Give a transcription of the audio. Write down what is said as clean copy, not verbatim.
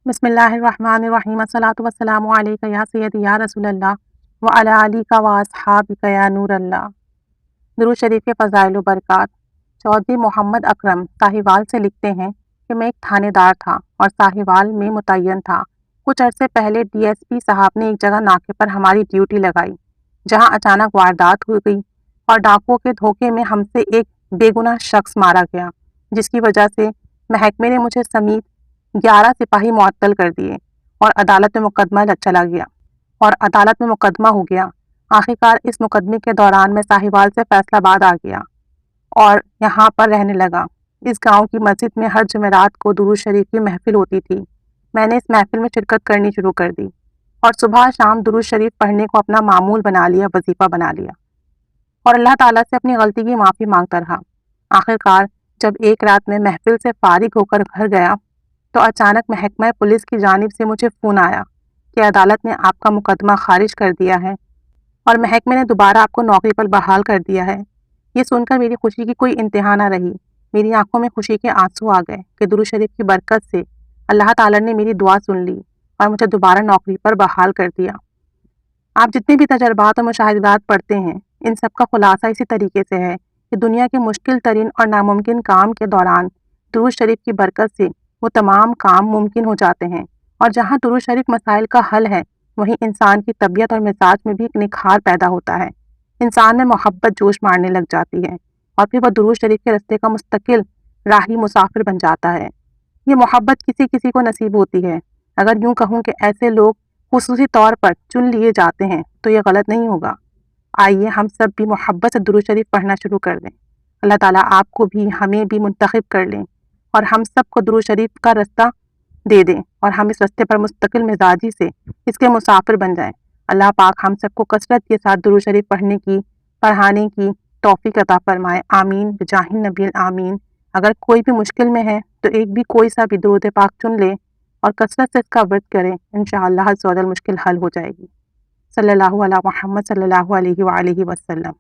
بسم اللہ الرحمن الرحیم الصلاۃ والسلام علیک یا سیدی یا رسول اللہ وعلی آلک و اصحابک یا نور اللہ۔ درود شریف کے فضائل و برکات۔ چودھری محمد اکرم ساہیوال سے لکھتے ہیں کہ میں ایک تھانے دار تھا اور ساہیوال میں متعین تھا۔ کچھ عرصے پہلے ڈی ایس پی صاحب نے ایک جگہ ناکے پر ہماری ڈیوٹی لگائی، جہاں اچانک واردات ہو گئی اور ڈاکوؤں کے دھوکے میں ہم سے ایک بے گناہ شخص مارا گیا، جس کی وجہ سے محکمے نے مجھے سمیت 11 سپاہی معطل کر دیے اور عدالت میں مقدمہ ہو گیا۔ آخرکار اس مقدمے کے دوران میں ساہیوال سے فیصل آباد آ گیا اور یہاں پر رہنے لگا۔ اس گاؤں کی مسجد میں ہر جمعرات کو درود شریف کی محفل ہوتی تھی۔ میں نے اس محفل میں شرکت کرنی شروع کر دی اور صبح شام درود شریف پڑھنے کو اپنا معمول بنا لیا، وظیفہ بنا لیا اور اللہ تعالیٰ سے اپنی غلطی کی معافی مانگتا رہا۔ آخرکار جب ایک رات میں محفل سے فارغ ہو کر گھر گیا تو اچانک محکمہ پولیس کی جانب سے مجھے فون آیا کہ عدالت نے آپ کا مقدمہ خارج کر دیا ہے اور محکمے نے دوبارہ آپ کو نوکری پر بحال کر دیا ہے۔ یہ سن کر میری خوشی کی کوئی انتہا نہ رہی۔ میری آنکھوں میں خوشی کے آنسو آ گئے کہ درود شریف کی برکت سے اللہ تعالیٰ نے میری دعا سن لی اور مجھے دوبارہ نوکری پر بحال کر دیا۔ آپ جتنے بھی تجربات اور مشاہدات پڑھتے ہیں، ان سب کا خلاصہ اسی طریقے سے ہے کہ دنیا کے مشکل ترین اور ناممکن کام کے دوران درود شریف کی برکت سے وہ تمام کام ممکن ہو جاتے ہیں، اور جہاں درود شریف مسائل کا حل ہے، وہیں انسان کی طبیعت اور مزاج میں بھی ایک نکھار پیدا ہوتا ہے۔ انسان میں محبت جوش مارنے لگ جاتی ہے اور پھر وہ درود شریف کے رستے کا مستقل راہی مسافر بن جاتا ہے۔ یہ محبت کسی کسی کو نصیب ہوتی ہے۔ اگر یوں کہوں کہ ایسے لوگ خصوصی طور پر چن لیے جاتے ہیں تو یہ غلط نہیں ہوگا۔ آئیے ہم سب بھی محبت سے درود شریف پڑھنا شروع کر دیں۔ اللہ تعالیٰ آپ کو بھی ہمیں بھی منتخب کر لیں اور ہم سب کو درود شریف کا رستہ دے دیں اور ہم اس رستے پر مستقل مزاجی سے اس کے مسافر بن جائیں۔ اللہ پاک ہم سب کو کثرت کے ساتھ درود شریف پڑھانے کی توفیق عطا فرمائے، آمین بجاہ النبی آمین۔ اگر کوئی بھی مشکل میں ہے تو ایک بھی کوئی سا بھی درود پاک چن لے اور کثرت سے اس کا ورد کریں، انشاءاللہ عز و جل مشکل حل ہو جائے گی۔ صلی اللہ علیہ محمد صلی اللہ علیہ وآلہ وسلم۔